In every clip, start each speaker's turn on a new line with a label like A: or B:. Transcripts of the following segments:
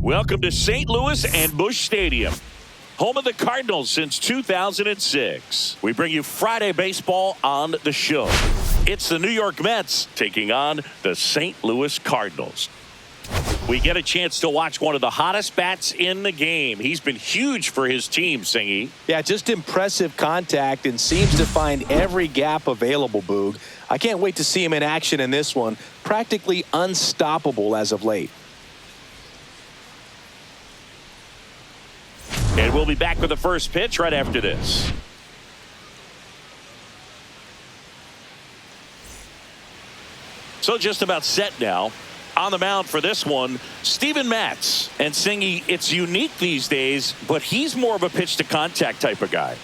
A: Welcome to St. Louis and Busch Stadium, home of the Cardinals since 2006. We bring you Friday baseball on the show. It's the New York Mets taking on the St. Louis Cardinals. We get a chance to watch one of the hottest bats in the game. He's been huge for his team, Singy.
B: Yeah, just impressive contact and seems to find every gap available, Boog. I can't wait to see him in action in this one. Practically unstoppable as of late.
A: And we'll be back with the first pitch right after this. So just about set now. On the mound for this one, STL-S.Matz. And Singy, it's unique these days, but he's more of a pitch to contact type of guy.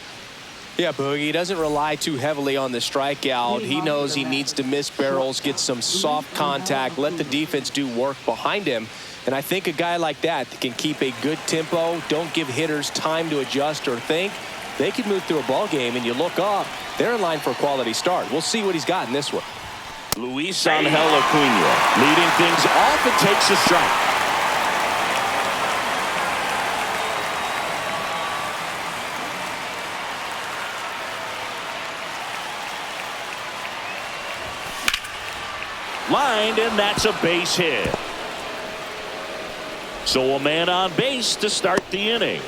B: Yeah, Boogie, he doesn't rely too heavily on the strikeout. He knows he needs to miss barrels, get some soft contact, let the defense do work behind him. And I think a guy like that can keep a good tempo, don't give hitters time to adjust or think. They can move through a ball game, and you look up, they're in line for a quality start. We'll see what he's got in this one.
A: Luis Angel Acuna leading things off and takes a strike. Lined, and that's a base hit. So a man on base to start the inning.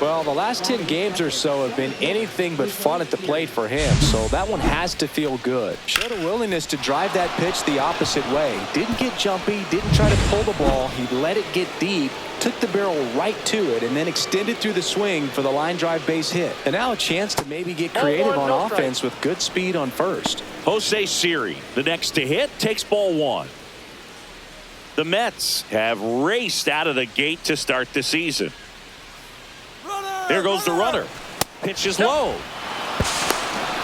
B: Well, the last 10 games or so have been anything but fun at the plate for him, so that one has to feel good. Showed a willingness to drive that pitch the opposite way. Didn't get jumpy, didn't try to pull the ball. He let it get deep, took the barrel right to it, and then extended through the swing for the line drive base hit. And now a chance to maybe get creative on offense with good speed on first.
A: Jose Siri, the next to hit, takes ball one. The Mets have raced out of the gate to start the season. There goes the runner. Pitch is low.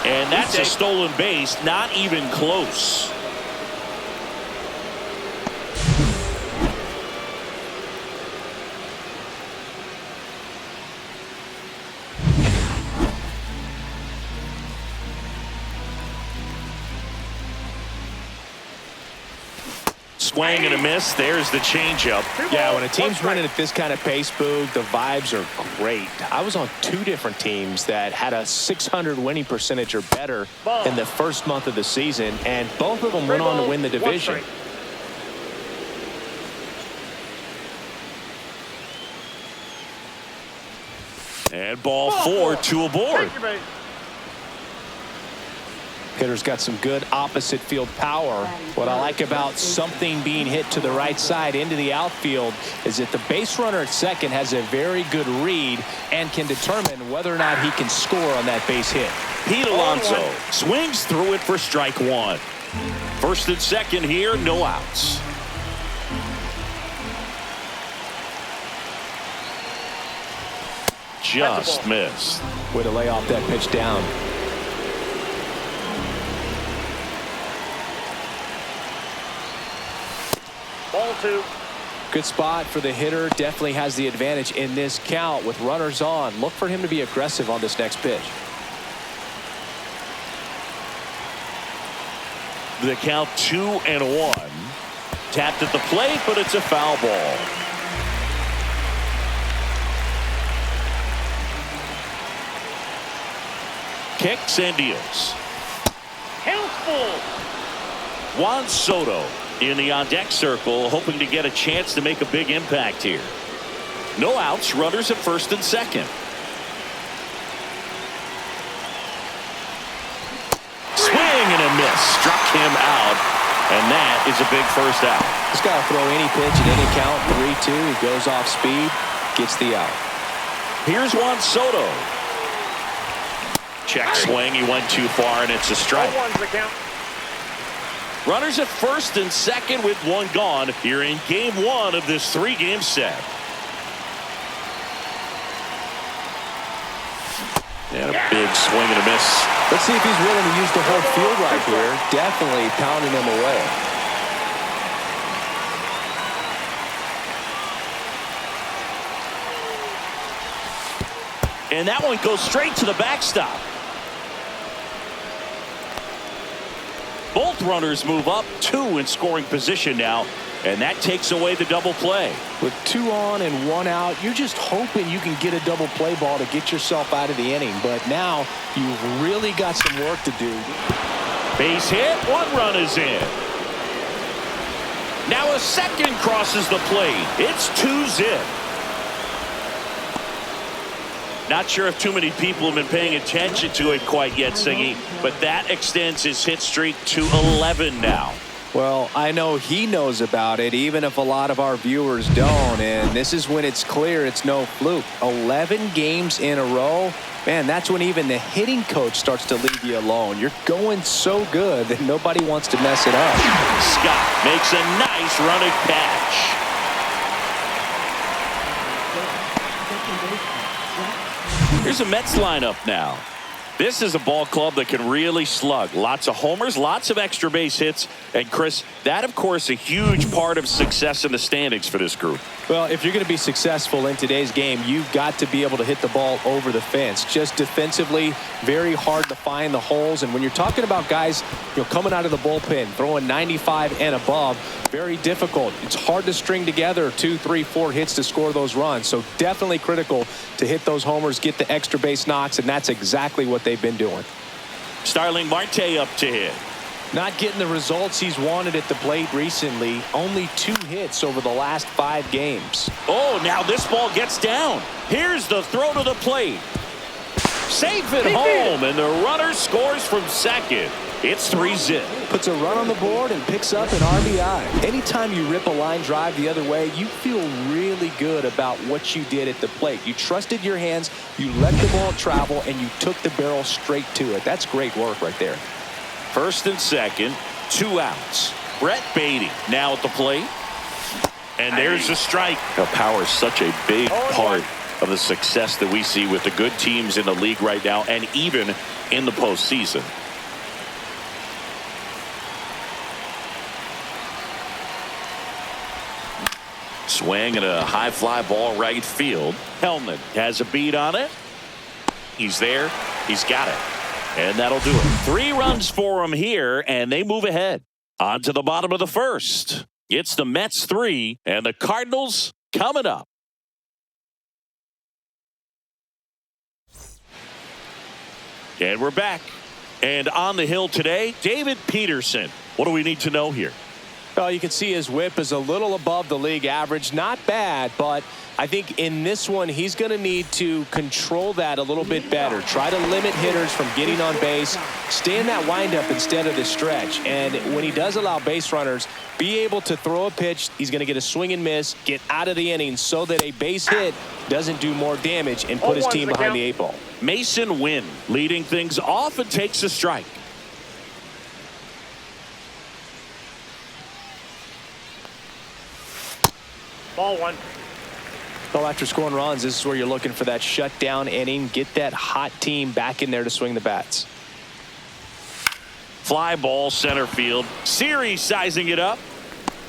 A: And that's a stolen base, not even close. Swing and a miss. There's the changeup.
B: Yeah, when a team's running at this kind of pace, Boog, the vibes are great. I was on 2 different teams that had a 600 winning percentage or better in the first month of the season, and both of them went on to win the division.
A: And ball 4, 2 aboard.
B: Hitter's got some good opposite field power. What I like about something being hit to the right side into the outfield is that the base runner at second has a very good read and can determine whether or not he can score on that base hit.
A: Pete Alonso swings through it for strike one. First and second here, no outs. Just missed.
B: Way to lay off that pitch down.
C: Ball 2.
B: Good spot for the hitter. Definitely has the advantage in this count with runners on. Look for him to be aggressive on this next pitch.
A: The count 2-1. Tapped at the plate, but it's a foul ball. Kicks and deals.
C: Helpful.
A: Juan Soto in the on-deck circle, hoping to get a chance to make a big impact here. No outs, runners at first and second. struck him out, and that is a big first out.
B: He's got to throw any pitch at any count. 3-2. He goes off speed, gets the out.
A: Here's Juan Soto. Check swing. He went too far, and it's a strike.
C: 0-1's the count.
A: Runners at first and second with one gone here in game one of this three-game set. And a big swing and a miss.
B: Let's see if he's willing to use the whole field right here. Definitely pounding him away.
A: And that one goes straight to the backstop. Both runners move up, 2 in scoring position now, and that takes away the double play.
B: With 2 on and 1 out, you're just hoping you can get a double play ball to get yourself out of the inning. But now you've really got some work to do.
A: Base hit, 1 run is in. Now a second crosses the plate. It's 2-zip. Not sure if too many people have been paying attention to it quite yet, Singy, but that extends his hit streak to 11 now.
B: Well, I know he knows about it, even if a lot of our viewers don't. And this is when it's clear it's no fluke. 11 games in a row. Man, that's when even the hitting coach starts to leave you alone. You're going so good that nobody wants to mess it up.
A: Scott makes a nice running catch. Here's a Mets lineup now. This is a ball club that can really slug. Lots of homers, lots of extra base hits. And, Chris, that, of course, a huge part of success in the standings for this group.
B: Well, if you're going to be successful in today's game, you've got to be able to hit the ball over the fence. Just defensively, very hard to find the holes. And when you're talking about guys, coming out of the bullpen, throwing 95 and above, very difficult. It's hard to string together 2, 3, 4 hits to score those runs. So definitely critical to hit those homers, get the extra base knocks, and that's exactly what they've been doing.
A: Starling Marte up to hit.
B: Not getting the results he's wanted at the plate recently. Only 2 hits over the last 5 games.
A: Oh, now this ball gets down. Here's the throw to the plate. Safe at home, and the runner scores from second. It's 3-zip.
B: Puts a run on the board and picks up an RBI. Anytime you rip a line drive the other way, you feel really good about what you did at the plate. You trusted your hands, you let the ball travel, and you took the barrel straight to it. That's great work right there.
A: First and second, 2 outs. Brett Beatty now at the plate. And there's a strike. Now, power is such a big part of the success that we see with the good teams in the league right now, and even in the postseason. Swing and a high fly ball right field. Hellman has a beat on it. He's there. He's got it. And that'll do it. 3 runs for him here, and they move ahead. On to the bottom of the first. It's the Mets 3 and the Cardinals coming up. And we're back. And on the hill today, N.Y.M-D.Peterson. What do we need to know here?
B: Well, you can see his whip is a little above the league average. Not bad, but I think in this one, he's going to need to control that a little bit better. Try to limit hitters from getting on base. Stay in that windup instead of the stretch. And when he does allow base runners, be able to throw a pitch. He's going to get a swing and miss, get out of the inning so that a base hit doesn't do more damage and put his team behind the 8 ball.
A: Mason Wynn leading things off and takes a strike.
C: Ball 1.
B: Well, after scoring runs, this is where you're looking for that shutdown inning. Get that hot team back in there to swing the bats.
A: Fly ball center field. Series sizing it up.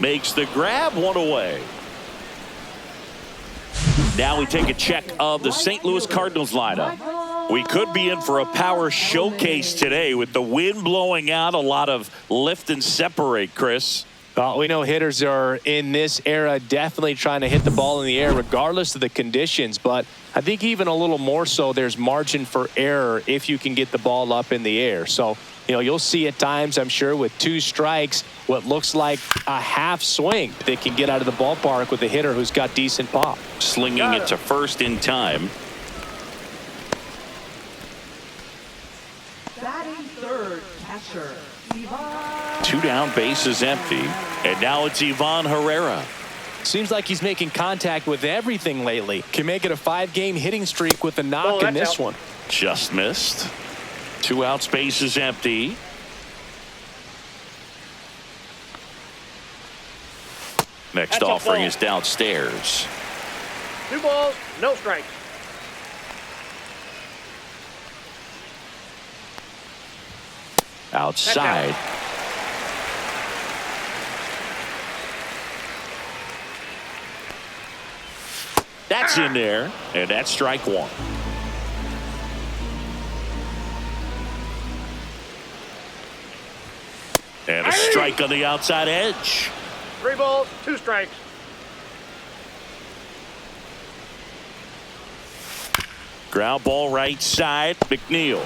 A: Makes the grab, 1 away. Now we take a check of the St. Louis Cardinals lineup. We could be in for a power showcase today with the wind blowing out. A lot of lift and separate, Chris.
B: Well, we know hitters are in this era definitely trying to hit the ball in the air regardless of the conditions. But I think even a little more so there's margin for error if you can get the ball up in the air. So, you'll see at times, I'm sure, with 2 strikes, what looks like a half swing that can get out of the ballpark with a hitter who's got decent pop.
A: Slinging it to first in time.
D: Batting third, catcher,
A: 2 down, bases empty. And now it's Ivan Herrera.
B: Seems like he's making contact with everything lately. Can make it a 5-game hitting streak with a knock in this one.
A: Just missed. 2 outs, bases empty. Next offering is downstairs.
C: 2 balls, no strikes.
A: Outside. That's in there, and that's strike 1. And a strike on the outside edge.
C: 3 balls, 2 strikes.
A: Ground ball right side. McNeil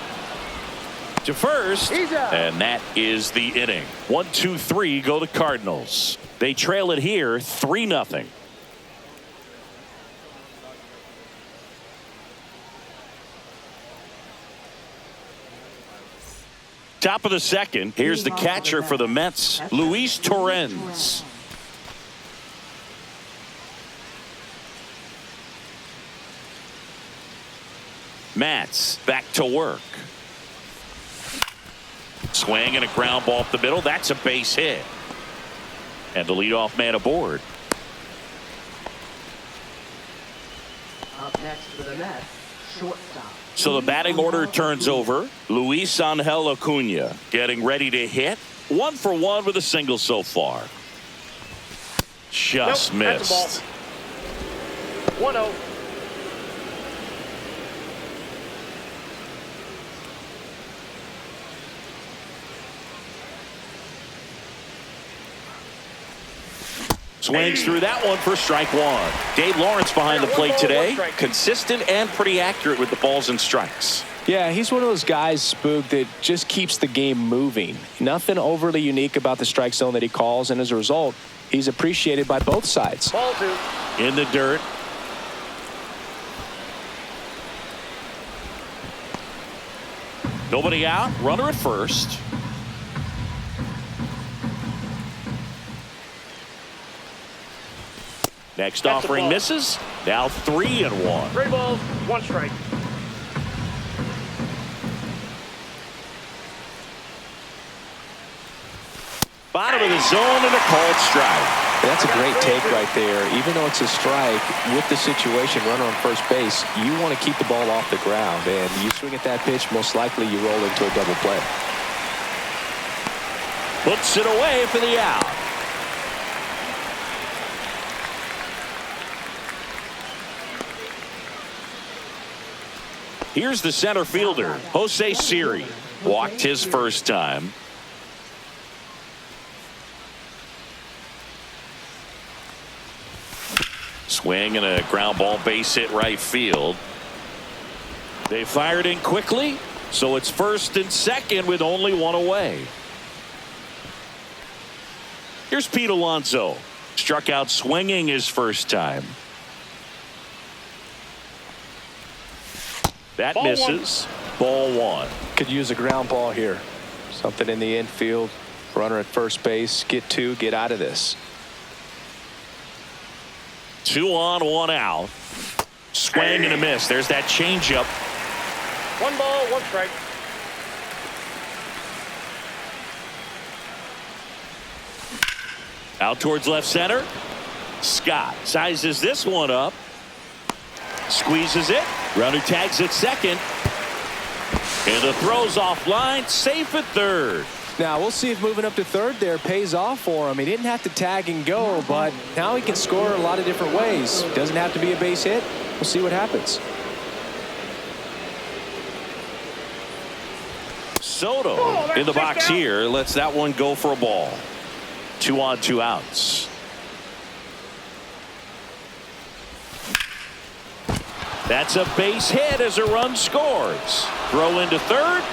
A: to first, and that is the inning. 1-2-3 go the Cardinals. They trail it here 3-0. Top of the second. Here's the catcher for the Mets, Luis Torrens. Matz back to work. Swing and a ground ball up the middle. That's a base hit. And the leadoff man aboard.
D: Up next for the Mets, shortstop.
A: So the batting order turns over. Luis Angel Acuna getting ready to hit. 1 for 1 with a single so far. Just missed.
C: 1-0.
A: Swings through that one for strike 1. Dave Lawrence behind the plate today. Consistent and pretty accurate with the balls and strikes.
B: Yeah, he's one of those guys, Spook, that just keeps the game moving. Nothing overly unique about the strike zone that he calls, and as a result, he's appreciated by both sides.
C: Ball 2.
A: In the dirt. Nobody out. Runner at first. Next offering misses. Now 3-1.
C: 3 balls, 1 strike.
A: Bottom of the zone and a called strike.
B: That's a great take right there. Even though it's a strike, with the situation, runner on first base, you want to keep the ball off the ground. And you swing at that pitch, most likely you roll into a double play.
A: Puts it away for the out. Here's the center fielder, Jose Siri. Walked his first time. Swing and a ground ball base hit right field. They fired in quickly, so it's first and second with only 1 away. Here's Pete Alonso. Struck out swinging his first time. That
C: Ball
A: misses. Ball 1.
B: Could use a ground ball here. Something in the infield. Runner at first base. Get 2. Get out of this.
A: 2 on, 1 out. Swing and a miss. There's that changeup.
C: 1 ball, 1 strike.
A: Out towards left center. Scott sizes this one up. Squeezes it. Runner tags at second. And the throw's offline. Safe at third.
B: Now we'll see if moving up to third there pays off for him. He didn't have to tag and go, but now he can score a lot of different ways. Doesn't have to be a base hit. We'll see what happens.
A: Soto in the box here. Lets that one go for a ball. 2 on, 2 outs. That's a base hit as a run scores. Throw into third.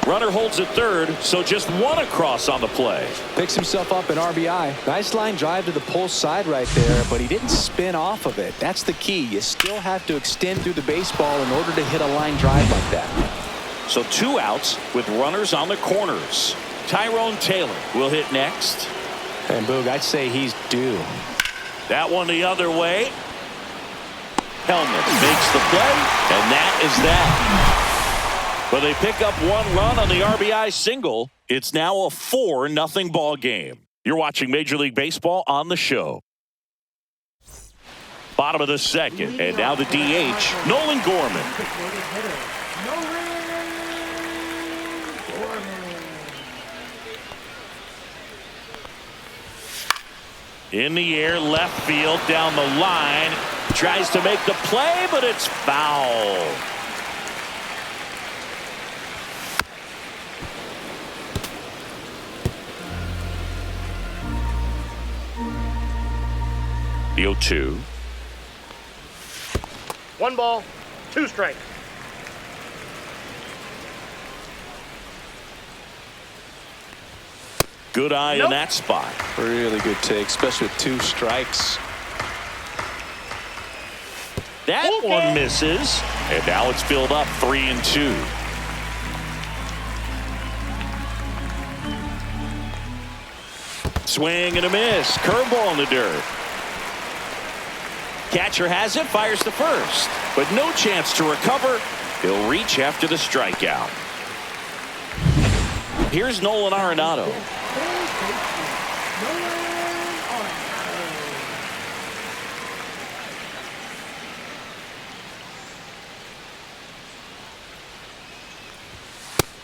A: Runner holds at third, so just 1 across on the play.
B: Picks himself up an RBI. Nice line drive to the pull side right there, but he didn't spin off of it. That's the key. You still have to extend through the baseball in order to hit a line drive like that.
A: So 2 outs with runners on the corners. Tyrone Taylor will hit next.
B: And Boog, I'd say he's due.
A: That one the other way. Helmet makes the play, and that is that. But they pick up one run on the RBI single. It's now a 4-0 ball game. You're watching Major League Baseball on the show. Bottom of the second, and now the DH, Nolan Gorman. In the air, left field, down the line. Tries to make the play, but it's foul. The 0-2.
C: 1 ball, 2 strikes.
A: Good eye in that spot.
B: Really good take, especially with 2 strikes.
A: That one misses, and now it's filled up 3-2. Swing and a miss. Curveball in the dirt. Catcher has it, fires to first, but no chance to recover. He'll reach after the strikeout. Here's Nolan Arenado.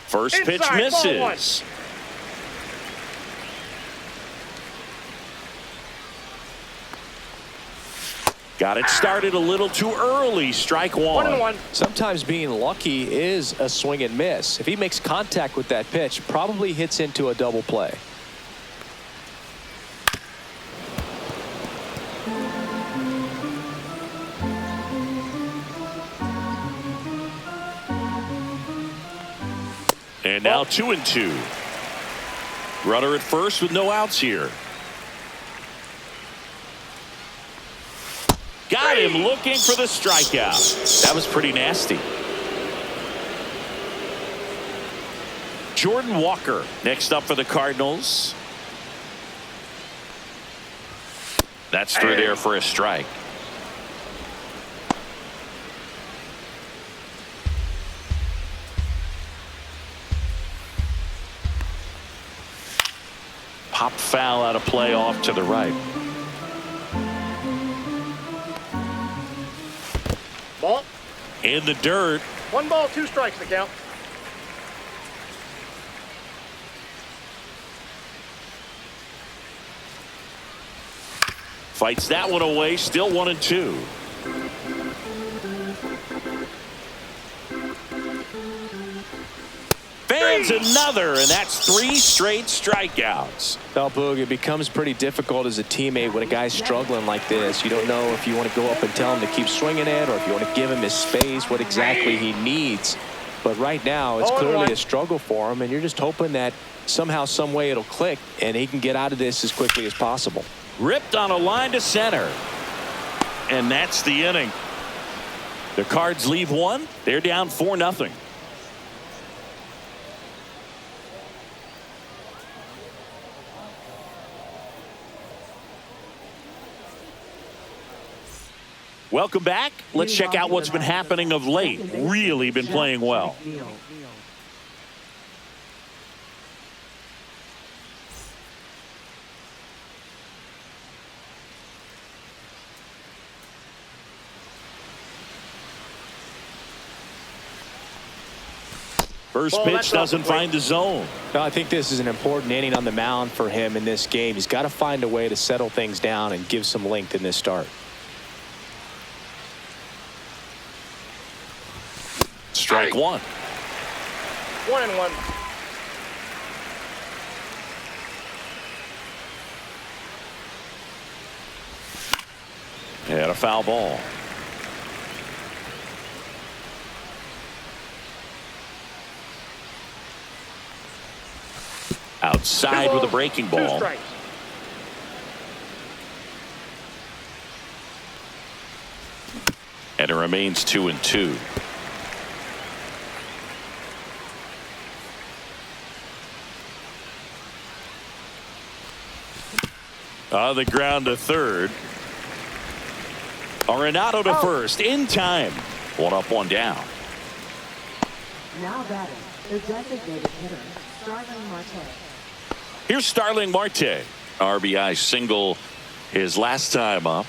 A: First pitch misses. Got it started a little too early. Strike one.
C: 1-1.
B: Sometimes being lucky is a swing and miss. If he makes contact with that pitch, probably hits into a double play.
A: And now 2-2. Runner at first with no outs here. Got him looking for the strikeout. That was pretty nasty. Jordan Walker next up for the Cardinals. That's through there for a strike. Pop foul out of play off to the right.
C: Ball.
A: In the dirt.
C: 1 ball, 2 strikes the count.
A: Fights that one away. Still 1-2. Fans another, and that's 3 straight strikeouts.
B: Well, Boog, it becomes pretty difficult as a teammate when a guy's struggling like this. You don't know if you want to go up and tell him to keep swinging it or if you want to give him his space, what exactly he needs. But right now, it's clearly a struggle for him, and you're just hoping that somehow, some way it'll click, and he can get out of this as quickly as possible.
A: Ripped on a line to center. And that's the inning. The Cards leave one. They're down 4-0. Welcome back. Let's check out what's been happening of late. Really been playing well. First pitch doesn't find the zone.
B: No, I think this is an important inning on the mound for him in this game. He's got to find a way to settle things down and give some length in this start.
A: Strike one.
C: 1-1.
A: And a foul ball. Outside with a breaking ball.
C: 2 strikes.
A: And it remains 2-2. On the ground to third. Arenado to first in time. One up, one down.
D: Now batting, the designated hitter, Starling Marte.
A: Here's Starling Marte. RBI single his last time up.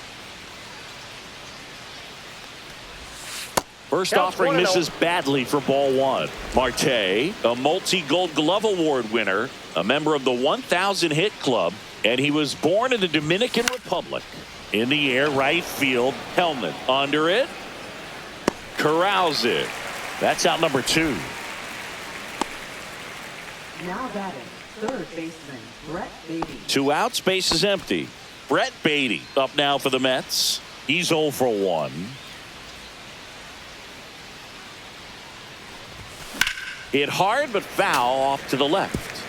A: First offering misses badly for ball one. Marte, a multi-Gold Glove Award winner, a member of the 1,000 hit club, and he was born in the Dominican Republic. In the air, right field, helmet under it. Corrals it. That's out number 2.
D: Now batting, third baseman, Brett Beatty.
A: 2 outs, base is empty. Brett Beatty up now for the Mets. He's 0 for 1. Hit hard but foul off to the left.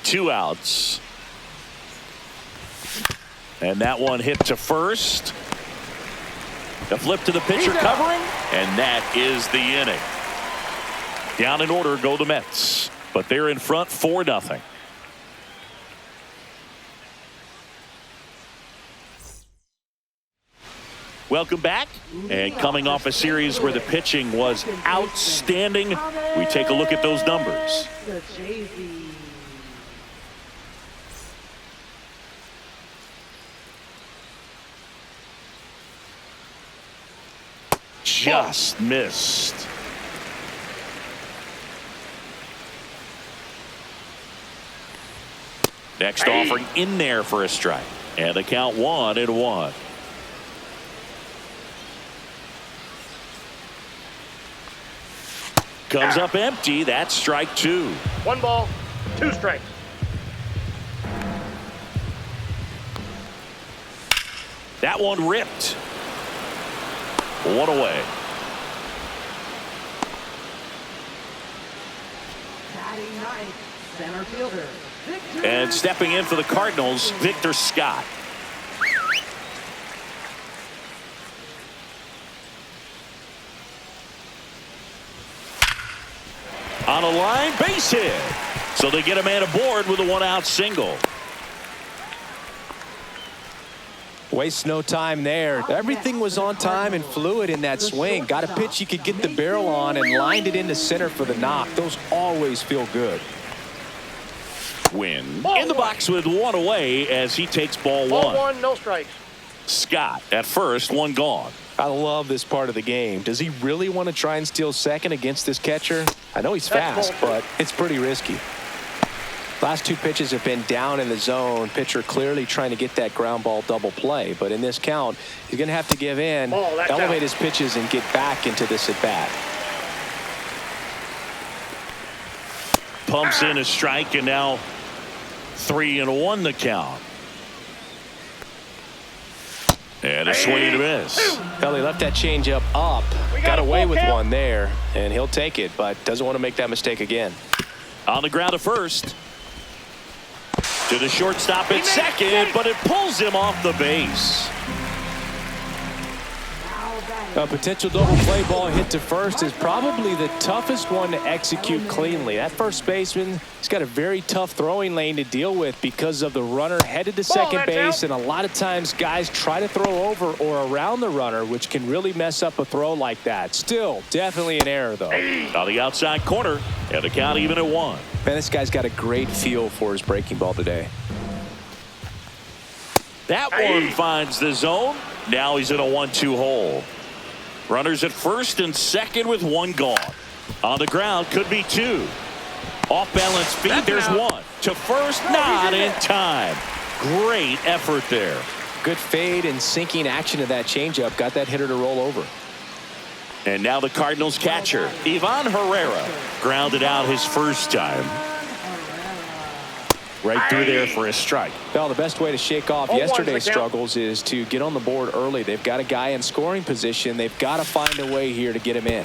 A: 2 outs. And that one hit to first. The flip to the pitcher covering, and that is the inning. Down in order go the Mets, but they're in front 4-0. Welcome back, and coming off a series where the pitching was outstanding, we take a look at those numbers.
D: The Jay-Z.
A: Just missed. Next offering in there for a strike, and the count 1-1. Comes up empty. That's strike 2.
C: 1 ball, 2 strikes.
A: That one ripped. 1 away.
D: Batting ninth, center fielder, Victor.
A: And stepping in for the Cardinals, Victor Scott. On a line, base hit. So they get a man aboard with a 1-out single.
B: Waste no time there. Everything was on time and fluid in that swing. Got a pitch you could get the barrel on and lined it into center for the knock. Those always feel good.
A: Win in the box with 1 away as he takes ball 1.
C: Ball 1, no strikes.
A: Scott at first, 1 gone.
B: I love this part of the game. Does he really want to try and steal second against this catcher? I know he's fast, but it's pretty risky. Last 2 pitches have been down in the zone. Pitcher clearly trying to get that ground ball double play. But in this count, he's going to have to give in, elevate his pitches, and get back into this at bat.
A: Pumps in a strike, and now 3-1 the count. And a swing and a miss.
B: Well, he left that changeup up. Got away with one there, and he'll take it, but doesn't want to make that mistake again.
A: On the ground to first. To the shortstop at second, but it pulls him off the base.
B: A potential double play ball hit to first is probably the toughest one to execute cleanly. That first baseman, he's got a very tough throwing lane to deal with because of the runner headed to second base, and a lot of times guys try to throw over or around the runner, which can really mess up a throw like that. Still, definitely an error, though.
A: On the outside corner, and the count even at 1.
B: Man, this guy's got a great feel for his breaking ball today.
A: That one finds the zone. Now he's in a 1-2 hole. Runners at first and second with 1 gone. On the ground, could be 2. Off balance feed, there's 1. To first, not in time. Great effort there.
B: Good fade and sinking action of that changeup. Got that hitter to roll over.
A: And now the Cardinals catcher, Ivan Herrera, grounded out his first time. Right through there for a strike.
B: Well, the best way to shake off yesterday's struggles is to get on the board early. They've got a guy in scoring position. They've got to find a way here to get him in.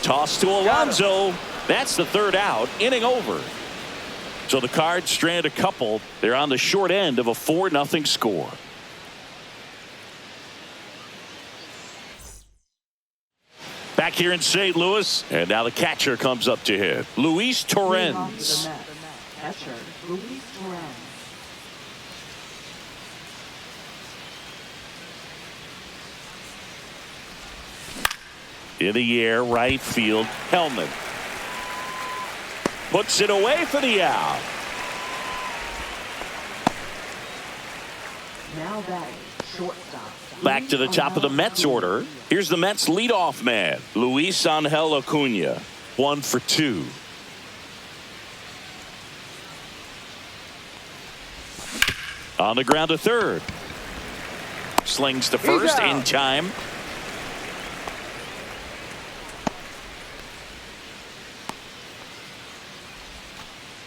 A: Toss to Alonso. That's the 3rd out. Inning over. So the Cards strand a couple. They're on the short end of a 4-0 score. Back here in St. Louis. And now the catcher comes up to hit. Luis Torrens.
D: Catcher, Luis Torrens.
A: In the air, right field, Hellman. Puts it away for the out.
D: Now batting, shortstop.
A: Back to the top of the Mets order. Here's the Mets leadoff man, Luis Angel Acuna. 1 for 2. On the ground to third. Slings to first in time.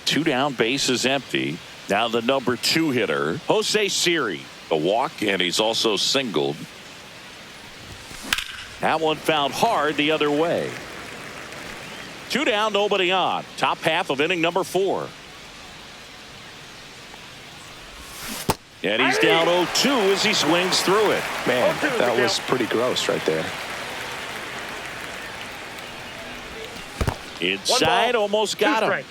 A: Two down, bases empty. Now the number 2 hitter, Jose Siri. A walk, and he's also singled. That one found hard the other way. 2 down, nobody on. Top half of inning number 4. And he's down 0-2 as he swings through it.
B: Man, that was pretty gross right there.
A: Inside, almost got him.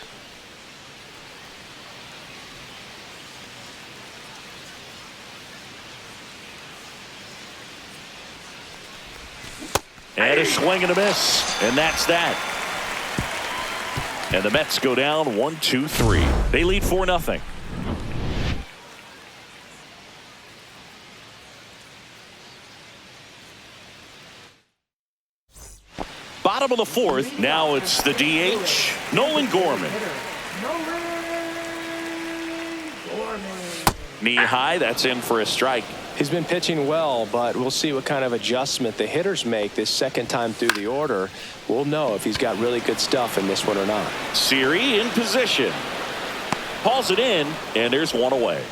A: And a swing and a miss. And that's that. And the Mets go down 1-2-3. They lead 4-0. Bottom of the 4th. Now it's the DH, Nolan Gorman. Knee high. That's in for a strike.
B: He's been pitching well, but we'll see what kind of adjustment the hitters make this second time through the order. We'll know if he's got really good stuff in this one or not.
A: Siri in position. Pulls it in, and there's one away.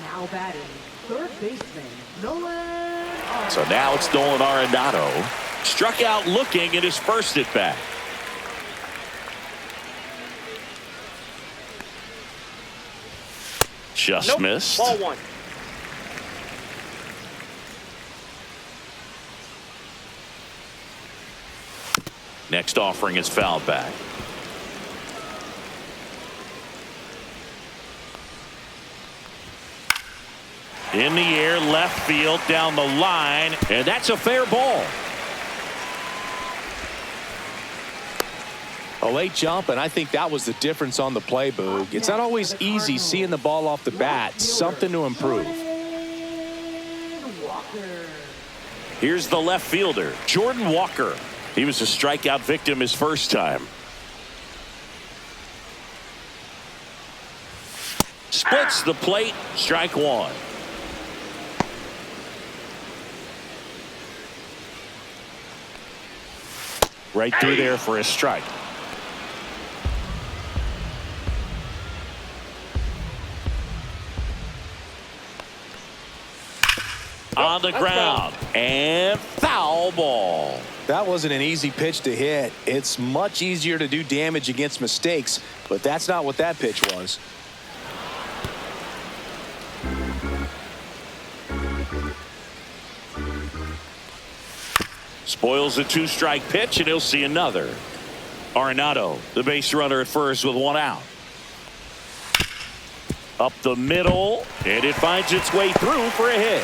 D: Now batting, third baseman, Nolan.
A: So now it's Nolan Arenado. Struck out looking at his first at bat. Just missed.
C: Ball 1.
A: Next offering is fouled back. In the air, left field, down the line, and that's a fair ball.
B: A late jump, and I think that was the difference on the play, Boog. It's not always easy seeing the ball off the bat. Something to improve.
A: Here's the left fielder, Jordan Walker. He was a strikeout victim his first time. Splits the plate, strike 1. Right through there for a strike. On the ground, and foul ball.
B: That wasn't an easy pitch to hit. It's much easier to do damage against mistakes, but that's not what that pitch was.
A: Spoils a 2-strike pitch, and he'll see another. Arenado, the base runner at first with 1 out. Up the middle, and it finds its way through for a hit.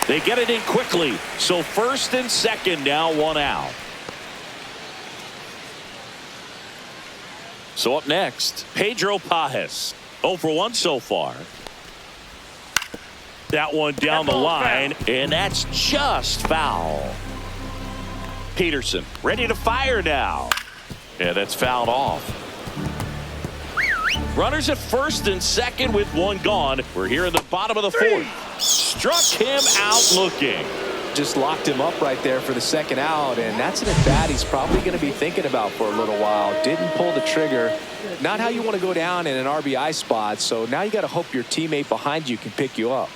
A: They get it in quickly, so first and second now, 1 out. So up next, Pedro Pajes. 0 for 1 so far. That one down the line, and that's just foul. Peterson ready to fire now. And that's fouled off. Runners at first and second with 1 gone. We're here in the bottom of the 4th. Struck him out looking.
B: Just locked him up right there for the second out, and that's an at-bat he's probably going to be thinking about for a little while. Didn't pull the trigger. Not how you want to go down in an RBI spot, so now you got to hope your teammate behind you can pick you up.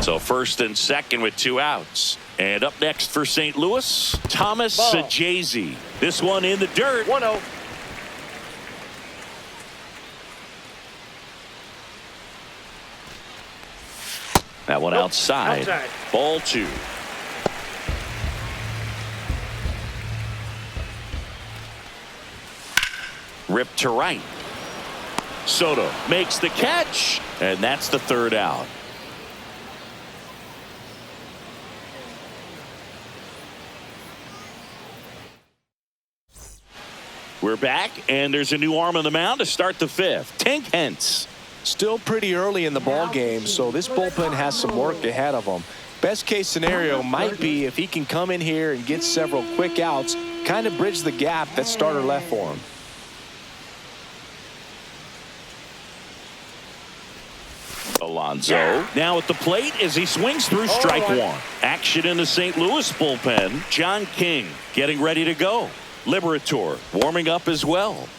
A: So first and second with 2 outs. And up next for St. Louis, Thomas Sajazi. This one in the dirt.
C: 1-0.
A: That one outside. Ball 2. Ripped to right. Soto makes the catch, and that's the 3rd out. We're back, and there's a new arm on the mound to start the 5th. Tank Hentz.
B: Still pretty early in the ball game, so this bullpen has some work ahead of him. Best case scenario might be if he can come in here and get several quick outs, kind of bridge the gap that starter left for him.
A: Alonso now at the plate as he swings through strike 1. Action in the St. Louis bullpen. John King getting ready to go. Liberator warming up as well.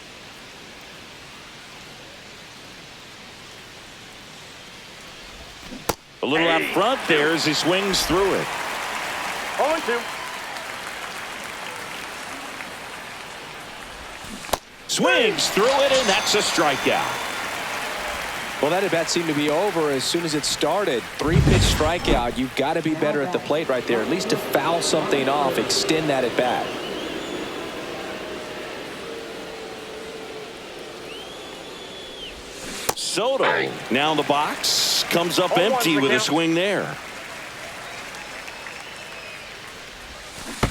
A: A little out front there as he swings through it.
C: 0-2.
A: Swings through it, and that's a strikeout.
B: Well, that at bat seemed to be over as soon as it started. 3-pitch strikeout. You've got to be better at the plate right there, at least to foul something off, extend that at bat.
A: Soto now in the box, comes up empty with a swing there.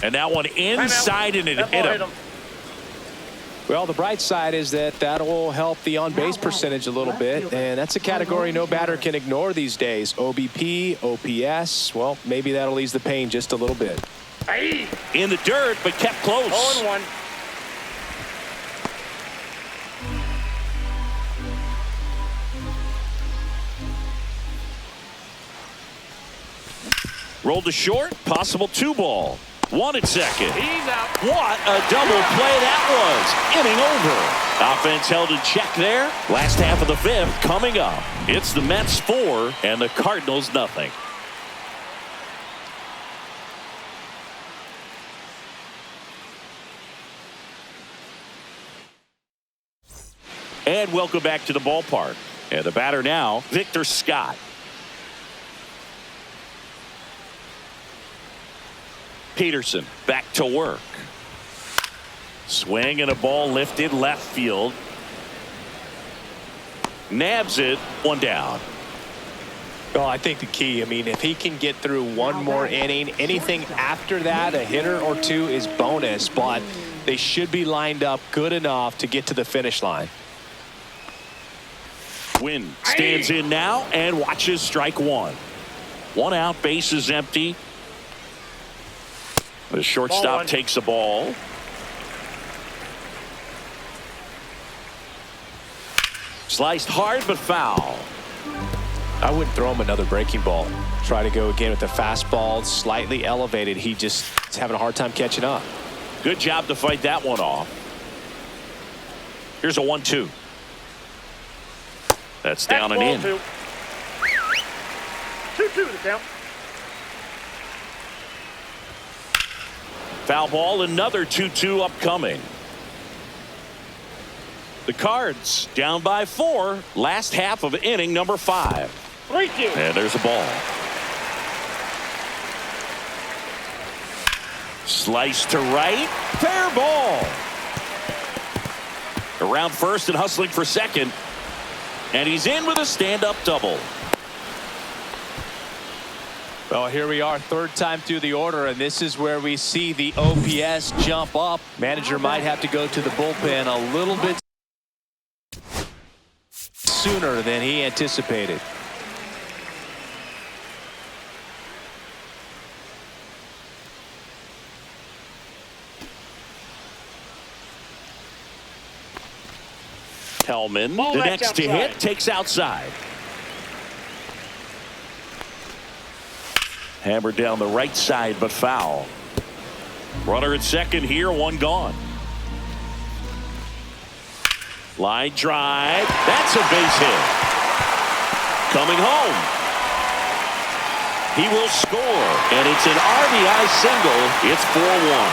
A: And that one inside, and it hit him.
B: Well, the bright side is that will help the on-base percentage a little bit, and that's a category no batter can ignore these days. OBP, OPS, well, maybe that'll ease the pain just a little bit.
A: In the dirt, but kept close.
C: 0-1.
A: Rolled to short, possible 2-ball. 1 at second.
C: He's out.
A: What a double play that was. Inning over. Offense held in check there. Last half of the 5th coming up. It's the Mets 4 and the Cardinals nothing. And welcome back to the ballpark. And the batter now, Victor Scott. Peterson back to work. Swing and a ball lifted left field. Nabs it. 1 down.
B: Well, I think the key, if he can get through one more inning, anything after that, a hitter or 2 is bonus, but they should be lined up good enough to get to the finish line.
A: Wynn stands in now and watches strike 1. 1 out, base is empty. The shortstop takes the ball. Sliced hard but foul.
B: I wouldn't throw him another breaking ball. Try to go again with the fastball, slightly elevated. He just is having a hard time catching up.
A: Good job to fight that one off. Here's a 1-2. That's down and in.
C: 2-2 the count.
A: Foul ball, another 2-2 upcoming. The Cards down by 4. Last half of inning number 5.
C: 3-2.
A: And there's a ball. Slice to right. Fair ball. Around first and hustling for second. And he's in with a stand-up double.
B: Well, here we are, 3rd time through the order, and this is where we see the OPS jump up. Manager might have to go to the bullpen a little bit sooner than he anticipated.
A: Hellman, the next to hit, takes outside. Hammered down the right side, but foul. Runner at second here, 1 gone. Line drive. That's a base hit. Coming home. He will score, and it's an RBI single. It's 4-1.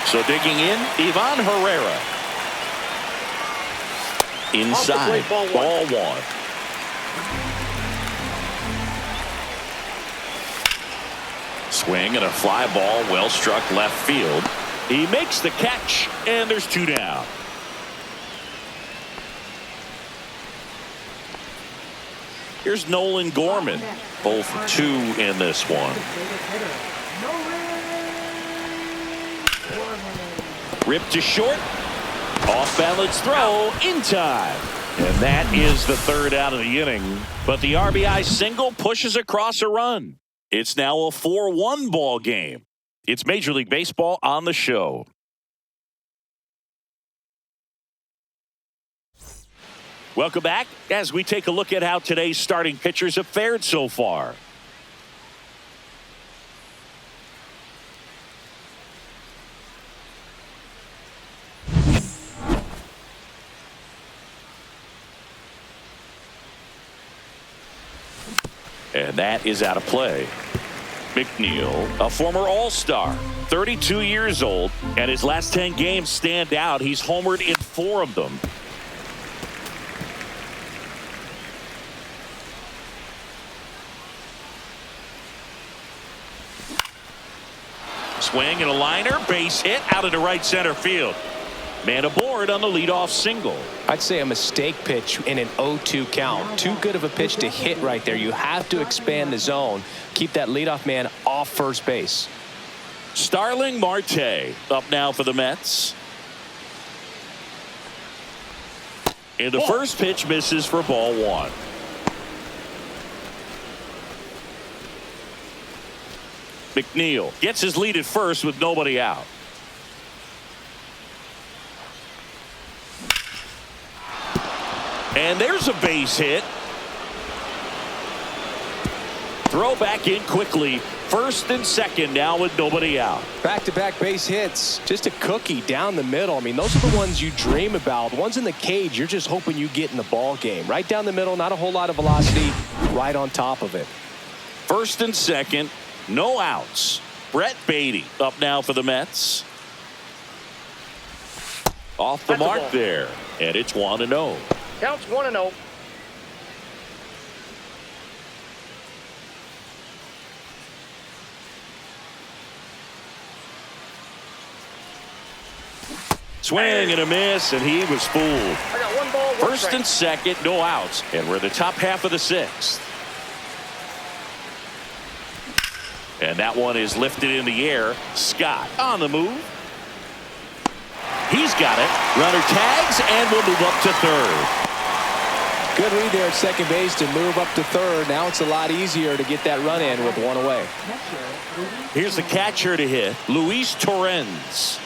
A: So digging in, Ivan Herrera. Inside, ball 1. Swing and a fly ball well struck left field. He makes the catch, and there's 2 down. Here's Nolan Gorman, 0 for 2 in this one. Ripped to short. Off balance throw in time. And that is the 3rd out of the inning. But the RBI single pushes across a run. It's now a 4-1 ball game. It's Major League Baseball on the show. Welcome back as we take a look at how today's starting pitchers have fared so far. And that is out of play. McNeil, a former All-Star, 32 years old, and his last 10 games stand out. He's homered in 4 of them. Swing and a liner, base hit out into right center field. Man aboard on the leadoff single.
B: I'd say a mistake pitch in an 0-2 count. Too good of a pitch to hit right there. You have to expand the zone. Keep that leadoff man off first base.
A: Starling Marte up now for the Mets. And the first pitch misses for ball 1. McNeil gets his lead at first with nobody out. And there's a base hit. Throw back in quickly. First and second now with nobody out.
B: Back-to-back base hits. Just a cookie down the middle. I mean, those are the ones you dream about. The ones in the cage, you're just hoping you get in the ball game. Right down the middle, not a whole lot of velocity. Right on top of it.
A: First and second, no outs. Brett Beatty up now for the Mets. Off the mark there. And it's 1-0.
C: Counts 1-0.
A: Swing and a miss, and he was fooled.
C: I got 1 ball, 1
A: First
C: strike.
A: and second, no outs. And we're in the top half of the 6th. And that one is lifted in the air. Scott on the move. He's got it. Runner tags and will move up to third.
B: Good read there at second base to move up to third. Now it's a lot easier to get that run in with 1 away.
A: Here's the catcher to hit, Luis Torrens.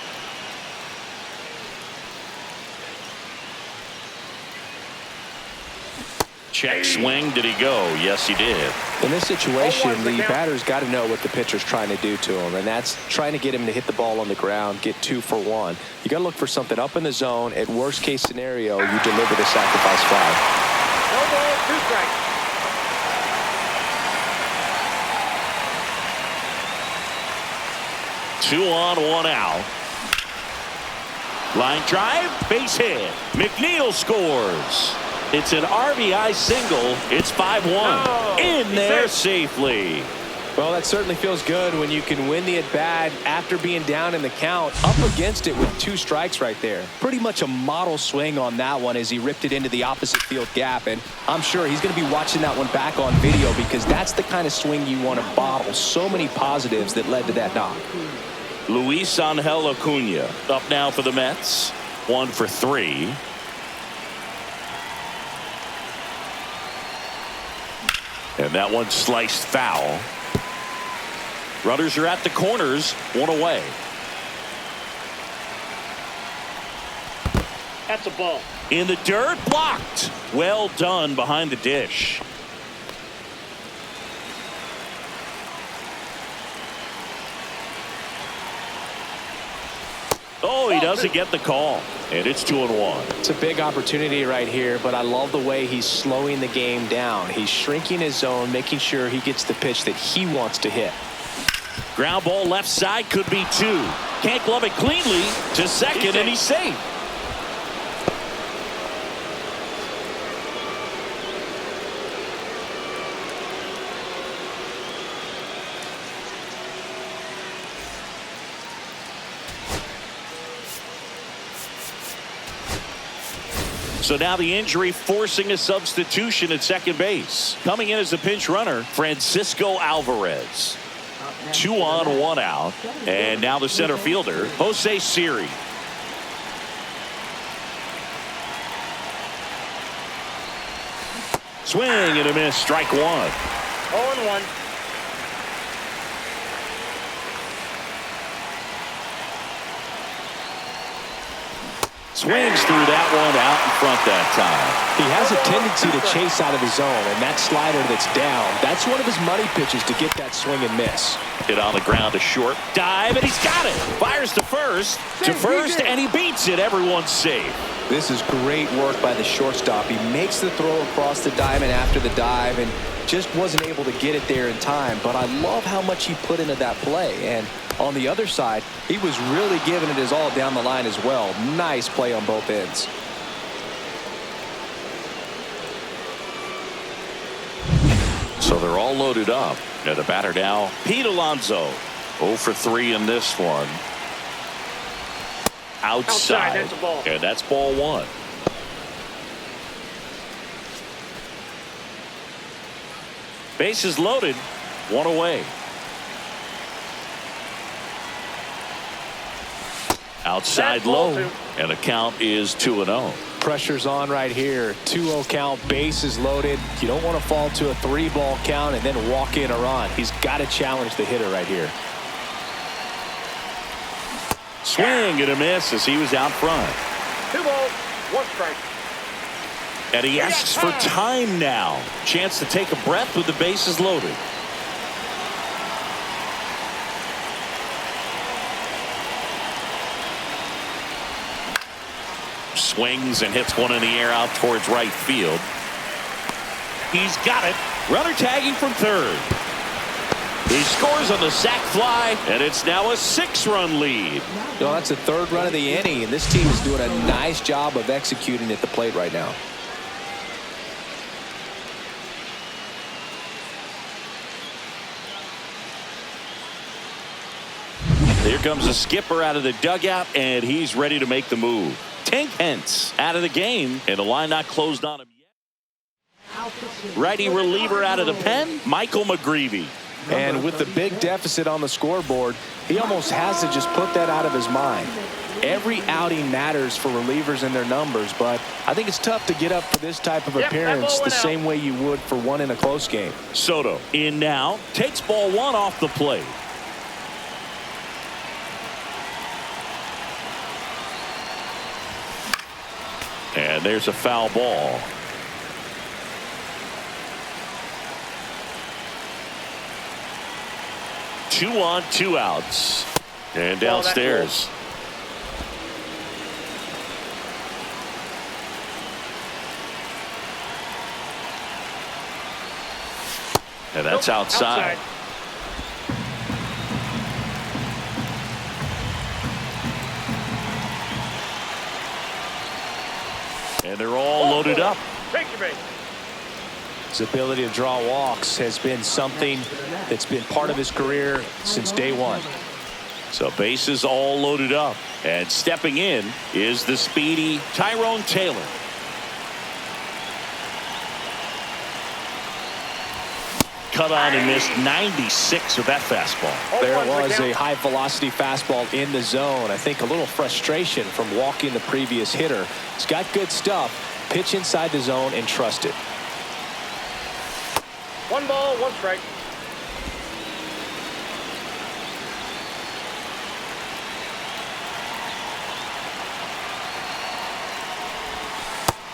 A: Check swing. Did he go? Yes, he did.
B: In this situation, the batter's got to know what the pitcher's trying to do to him, and that's trying to get him to hit the ball on the ground, get 2 for 1. You got to look for something up in the zone. At worst case scenario, you deliver the sacrifice fly.
C: No ball, 2 strikes.
A: Two on, 1 out. Line drive, base hit. McNeil scores. It's an RBI single. It's 5-1. In there safely.
B: Well, that certainly feels good when you can win the at-bat after being down in the count, up against it with 2 strikes right there. Pretty much a model swing on that one as he ripped it into the opposite field gap, and I'm sure he's going to be watching that one back on video because that's the kind of swing you want to bottle. So many positives that led to that knock.
A: Luis Angel Acuna up now for the Mets. 1 for 3. And that one sliced foul. Runners are at the corners, 1 away.
C: That's a ball.
A: In the dirt, blocked. Well done behind the dish. Oh, he doesn't get the call. And it's 2-1.
B: It's a big opportunity right here, but I love the way he's slowing the game down. He's shrinking his zone, making sure he gets the pitch that he wants to hit.
A: Ground ball left side, could be 2. Can't glove it cleanly to second, and he's safe. So now the injury forcing a substitution at second base. Coming in as a pinch runner, Francisco Alvarez. 2 on, 1 out. And now the center fielder, Jose Siri. Swing and a miss, strike 1.
C: 0-1.
A: Swings through that one out in front that time.
B: He has a tendency to chase out of the zone, and that slider that's down, that's one of his money pitches to get that swing and miss.
A: Hit on the ground, a short dive, and he's got it. Fires to first, and he beats it. Everyone's safe.
B: This is great work by the shortstop. He makes the throw across the diamond after the dive and just wasn't able to get it there in time. But I love how much he put into that play. And on the other side, he was really giving it his all down the line as well. Nice play on both ends.
A: So they're all loaded up. And the batter now, Pete Alonso. 0 for 3 in this one. Outside.
C: That's a ball.
A: And that's ball 1. Bases loaded. 1 away. Outside low. And the count is 2-0.
B: Pressure's on right here. 2-0 count, bases loaded. You don't want to fall to a 3-ball count and then walk in a run. He's got to challenge the hitter right here.
A: Swing and a miss as he was out front.
C: 2 balls, 1 strike.
A: And he asks for time now. Chance to take a breath with the bases loaded. Swings and hits one in the air out towards right field. He's got it. Runner tagging from third. He scores on the sac fly, and it's now a 6-run lead.
B: You know, that's the 3rd run of the inning, and this team is doing a nice job of executing at the plate right now.
A: Here comes the skipper out of the dugout, and he's ready to make the move. Tank Hence out of the game, and the line not closed on him yet. Righty reliever out of the pen, Michael McGreevy.
B: And with the big deficit on the scoreboard, he almost has to just put that out of his mind. Every outing matters for relievers and their numbers, but I think it's tough to get up for this type of appearance the same way you would for one in a close game.
A: Soto in now, takes ball 1 off the plate. And there's a foul ball. Two on, 2 outs. And downstairs. And that's outside. And they're all loaded up.
B: His ability to draw walks has been something that's been part of his career since day one.
A: So bases all loaded up. And stepping in is the speedy Tyrone Taylor. Cut on and missed 96 with that fastball.
B: There was a high velocity fastball in the zone. I think a little frustration from walking the previous hitter. He's got good stuff. Pitch inside the zone and trust it.
C: 1 ball, 1 strike.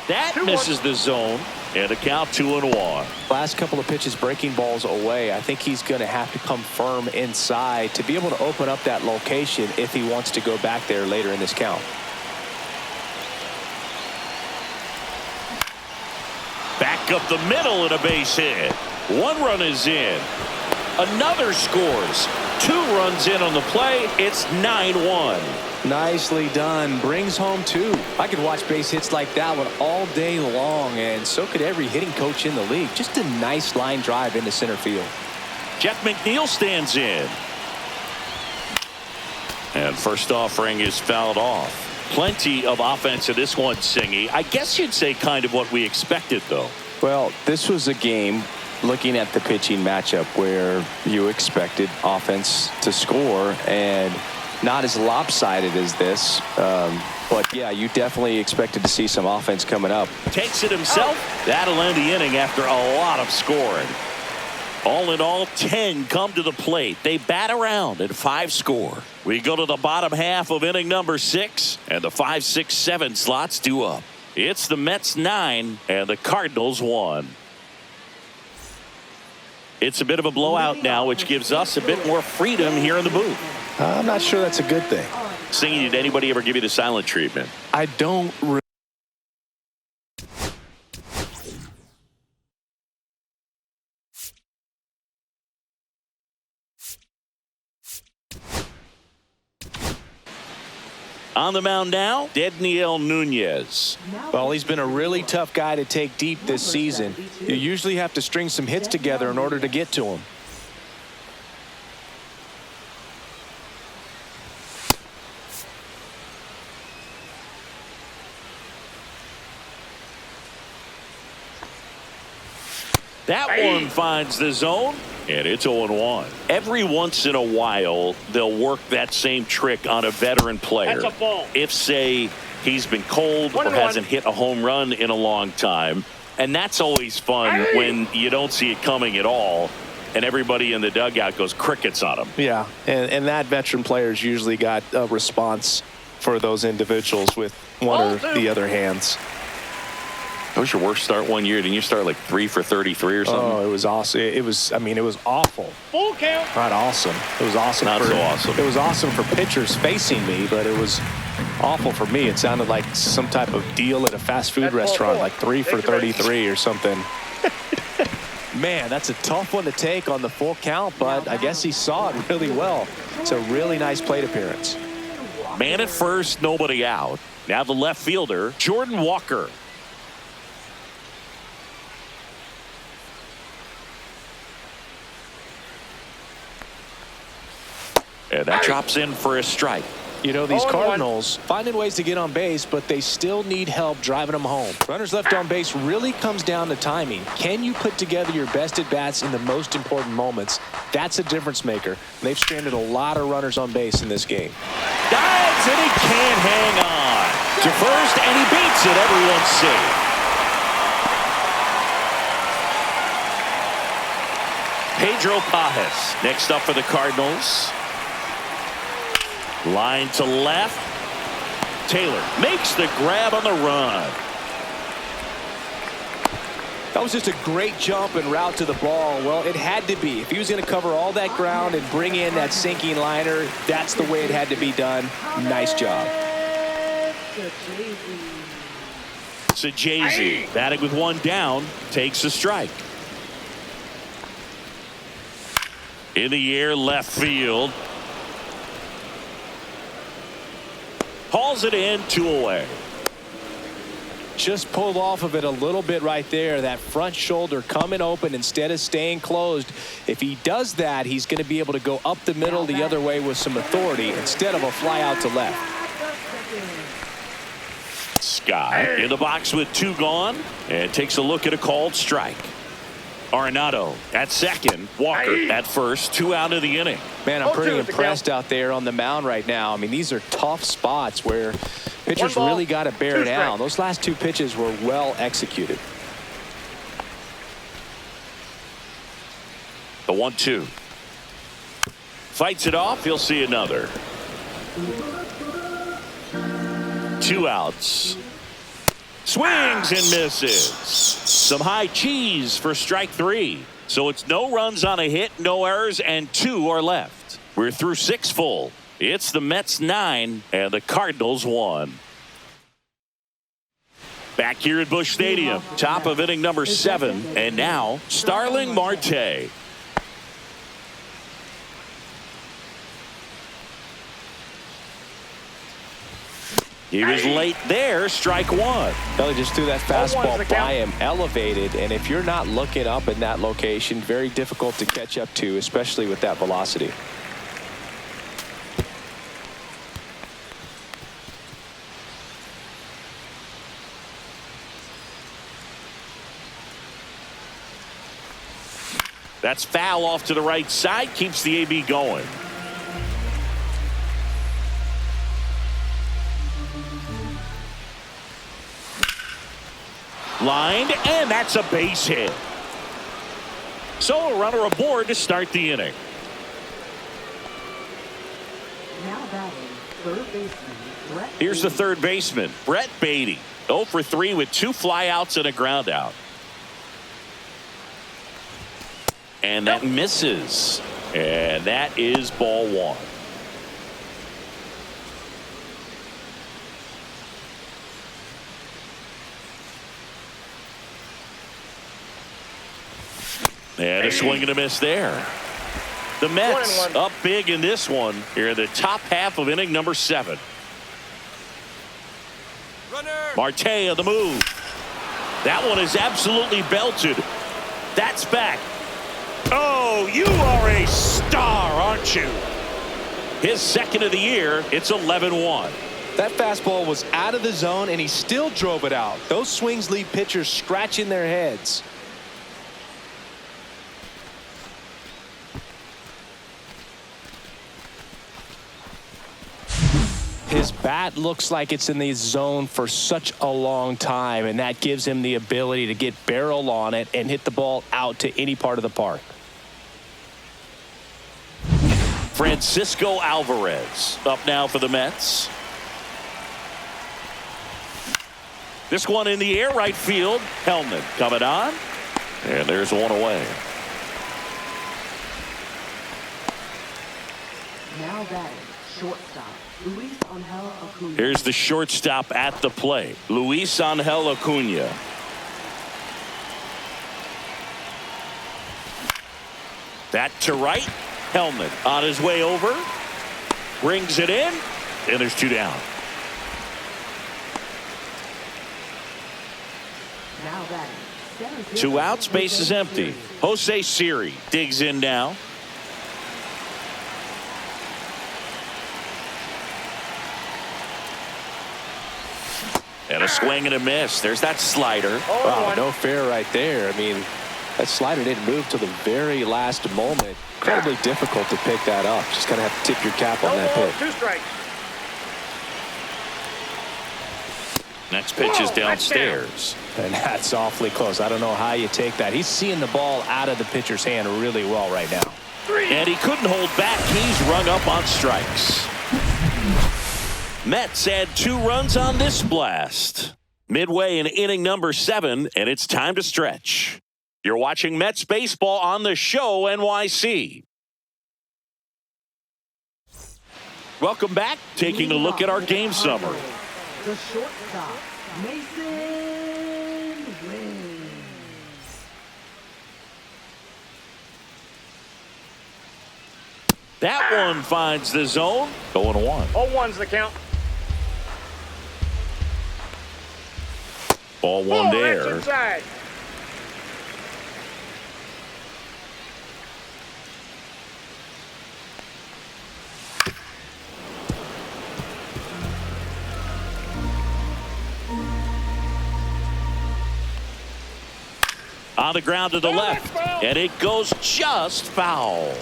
A: That misses the zone. And a count 2-1.
B: Last couple of pitches breaking balls away. I think he's going to have to come firm inside to be able to open up that location if he wants to go back there later in this count.
A: Back up the middle and a base hit. 1 run is in. Another scores. 2 runs in on the play. It's 9-1.
B: Nicely done. Brings home 2. I could watch base hits like that one all day long, and so could every hitting coach in the league. Just a nice line drive into center field.
A: Jeff McNeil stands in. And first offering is fouled off. Plenty of offense in this one, Singy. I guess you'd say kind of what we expected, though.
B: Well, this was a game, looking at the pitching matchup, where you expected offense to score, and not as lopsided as this. But, yeah, you definitely expected to see some offense coming up.
A: Takes it himself. That'll end the inning after a lot of scoring. All in all, 10 come to the plate. They bat around and 5 score. We go to the bottom half of inning number 6, and the 5, 6, 7 slots due up. It's the Mets 9 and the Cardinals 1. It's a bit of a blowout now, which gives us a bit more freedom here in the booth.
B: I'm not sure that's a good thing.
A: Singy, did anybody ever give you the silent treatment?
B: I don't
A: On the mound now, Dedniel Nunez.
B: Well, he's been a really tough guy to take deep this season. You usually have to string some hits together in order to get to him.
A: That one finds the zone, and it's 0-1. Every once in a while, they'll work that same trick on a veteran player.
C: That's a ball.
A: If, say, he's been cold or hasn't hit a home run in a long time. And that's always fun when you don't see it coming at all, and everybody in the dugout goes crickets on him.
B: Yeah, and that veteran player's usually got a response for those individuals with one or the other hands.
A: That was your worst start one year. Didn't you start like 3 for 33 or something?
B: Oh, it was awesome. It was awful.
C: Full count.
B: Not awesome. It was awesome.
A: Not so awesome.
B: It was awesome for pitchers facing me, but it was awful for me. It sounded like some type of deal at a fast food restaurant, like 3 for 33 or something. Man, that's a tough one to take on the full count, but I guess he saw it really well. It's a really nice plate appearance.
A: Man at first, nobody out. Now the left fielder, Jordan Walker. And that drops in for a strike.
B: You know, these Cardinals finding ways to get on base, but they still need help driving them home. Runners left on base really comes down to timing. Can you put together your best at-bats in the most important moments? That's a difference maker. They've stranded a lot of runners on base in this game.
A: Dives, and he can't hang on to first, and he beats it. Everyone's safe. Pedro Pajes next up for the Cardinals. Line to left. Taylor makes the grab on the run.
B: That was just a great jump and route to the ball. Well, it had to be. If he was going to cover all that ground and bring in that sinking liner, that's the way it had to be done. Nice job.
A: Sajazi batting with one down, takes a strike. In the air, left field. Hauls it in, 2 away.
B: Just pulled off of it a little bit right there. That front shoulder coming open instead of staying closed. If he does that, he's going to be able to go up the middle the other way with some authority instead of a fly out to left.
A: Scott in the box with 2 gone and takes a look at a called strike. Arenado at second, Walker at first, 2 out of the inning.
B: Man, I'm pretty impressed out there on the mound right now. I mean, these are tough spots where pitchers really got to bear down. Those last 2 pitches were well executed.
A: The 1-2. Fights it off. He'll see another. 2 outs. Swings and misses. Some high cheese for strike 3. So it's no runs on a hit, no errors, and 2 are left. We're through 6 full. It's the Mets 9 and the Cardinals 1. Back here at Busch Stadium, top of inning number 7, and now Starling Marte. He was late there, strike 1.
B: Well, he just threw that fastball by him, elevated, and if you're not looking up in that location, very difficult to catch up to, especially with that velocity.
A: That's foul off to the right side. Keeps the AB going. Lined, and that's a base hit. So a runner aboard to start the inning.
D: Now batting, third baseman, Brett
A: Here's the
D: Beatty.
A: third baseman, Brett Beatty. 0 for 3 with 2 flyouts and a ground out. And that misses. And that is ball 1. And a swing and a miss there. The Mets
C: 1-1.
A: up big in this one here in the top half of inning number 7. Marte on the move. That one is absolutely belted. That's back. Oh, you are a star, aren't you? His second of the year. It's 11-1.
B: That fastball was out of the zone, and he still drove it out. Those swings leave pitchers scratching their heads. His bat looks like it's in the zone for such a long time, and that gives him the ability to get barrel on it and hit the ball out to any part of the park.
A: Francisco Alvarez up now for the Mets. This one in the air, right field. Hellman coming on, and there's one away.
D: Now batting, shortstop, Luis Angel Acuna.
A: Here's the shortstop at the plate, Luis Angel Acuna. That to right. Hellman on his way over. Brings it in. And there's 2 down.
D: Now batting, center field,
A: 2 outs. Base is empty. Jose Siri digs in now. And a swing and a miss. There's that slider.
B: Wow, no fair right there. I mean, that slider didn't move till the very last moment. Incredibly difficult to pick that up. Just kind of have to tip your cap on
C: No
B: that
C: balls,
B: pitch.
C: 2 strikes.
A: Next pitch is
C: Whoa, that's
A: downstairs.
B: And that's awfully close. I don't know how you take that. He's seeing the ball out of the pitcher's hand really well right now.
C: 3.
A: And he couldn't hold back. He's rung up on strikes. Mets add 2 runs on this blast. Midway in inning number 7, and it's time to stretch. You're watching Mets baseball on the show, NYC. Welcome back. Taking a look at our game summary.
D: The shortstop, Mason Wynn.
A: That one finds the zone. 0-1.
C: 0-1's the count.
A: Ball 1
C: Oh,
A: there.
C: that's inside.
A: On the ground to the left. And it goes just foul.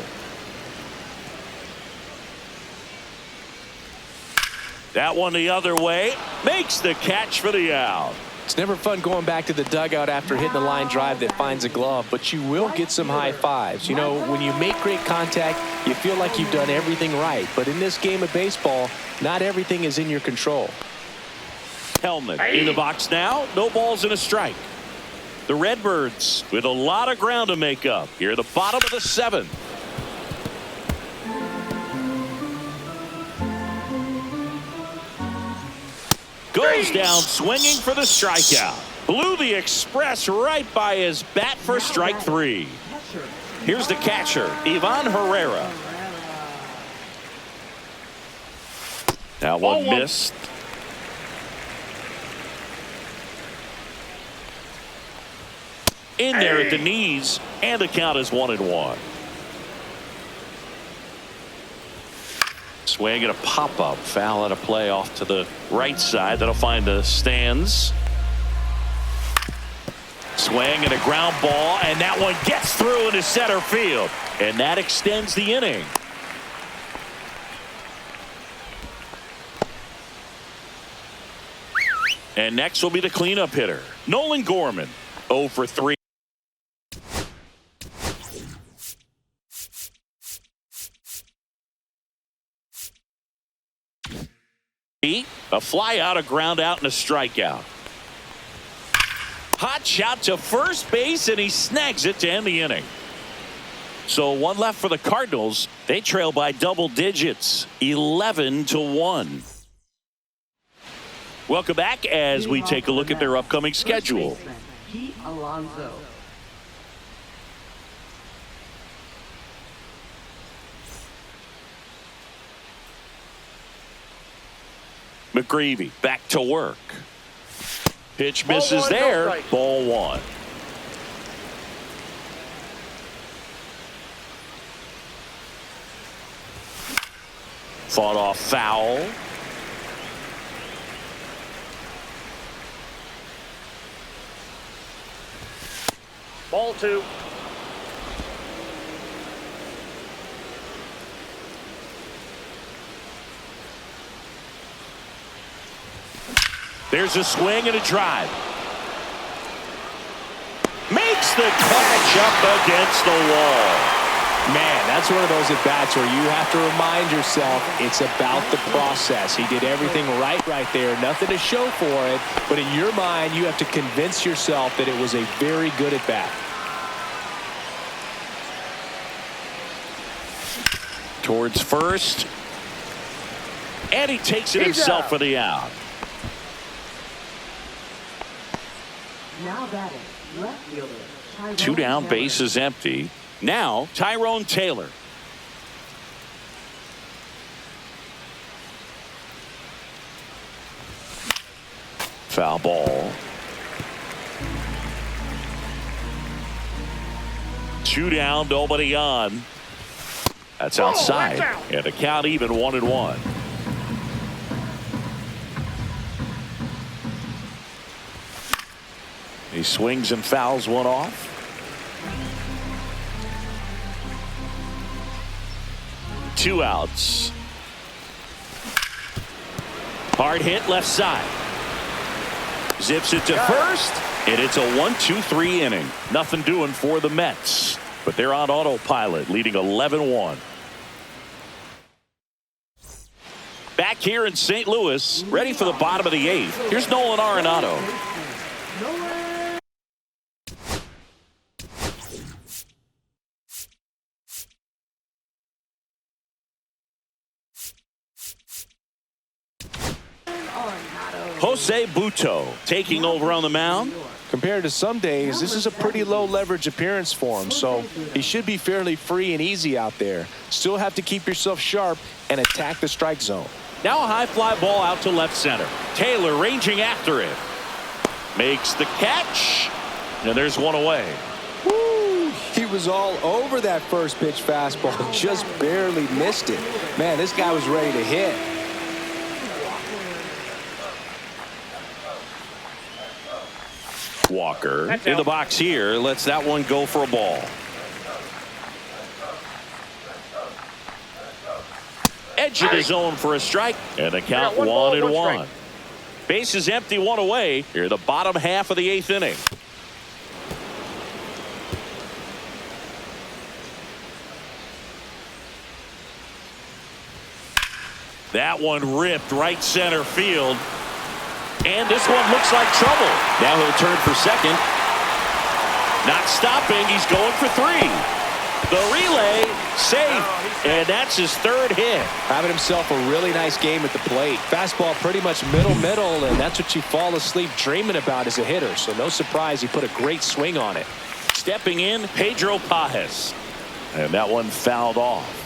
A: That one the other way. Makes the catch for the out.
B: It's never fun going back to the dugout after hitting a line drive that finds a glove, but you will get some high fives. You know, when you make great contact, you feel like you've done everything right. But in this game of baseball, not everything is in your control.
A: Hellman in the box now. No balls and a strike. The Redbirds with a lot of ground to make up here at the bottom of the 7th. Goes down swinging for the strikeout. Blew the express right by his bat for strike 3. Here's the catcher, Ivan Herrera. That one missed. In there at the knees, and the count is 1-1. Swing and a pop-up. Foul at a play off to the right side. That'll find the stands. Swing and a ground ball, and that one gets through into center field. And that extends the inning. And next will be the cleanup hitter, Nolan Gorman, 0 for 3. A fly out, a ground out, and a strikeout. Hot shot to first base, and he snags it to end the inning. So one left for the Cardinals. They trail by double digits, 11-1. Welcome back as we take a look at their upcoming schedule. McGreevy back to work. Pitch misses there. Ball one. Fought off foul.
C: Ball two.
A: There's a swing and a drive. Makes the catch up against the wall.
B: Man, that's one of those at-bats where you have to remind yourself it's about the process. He did everything right there. Nothing to show for it. But in your mind, you have to convince yourself that it was a very good at-bat.
A: Towards first. And he takes it himself for the out.
D: Now batting, left fielder.
A: Two down, base is empty. Now, Tyrone Taylor. Foul ball. Two down, nobody on. That's outside. And the count even 1-1. He swings and fouls one off. Two outs. Hard hit left side. Zips it to first. And it's a 1-2-3 inning. Nothing doing for the Mets. But they're on autopilot, leading 11-1. Back here in St. Louis, ready for the bottom of the 8th. Here's Nolan Arenado. Jose Buto taking over on the mound.
B: Compared to some days, this is a pretty low leverage appearance for him, so he should be fairly free and easy out there. Still have to keep yourself sharp and attack the strike zone.
A: Now a high fly ball out to left center. Taylor ranging after it. Makes the catch. And there's one away.
B: Woo! He was all over that first pitch fastball. Just barely missed it. Man, this guy was ready to hit.
A: Walker in the box here. Lets that one go for a ball. Edge of the zone for a strike. And the count 1-1. Base is empty, one away. Here the bottom half of the 8th inning. That one ripped right center field. And this one looks like trouble. Now he'll turn for second. Not stopping. He's going for 3. The relay safe. And that's his 3rd hit.
B: Having himself a really nice game at the plate. Fastball pretty much middle, and that's what you fall asleep dreaming about as a hitter. So no surprise he put a great swing on it.
A: Stepping in, Pedro Pajes. And that one fouled off.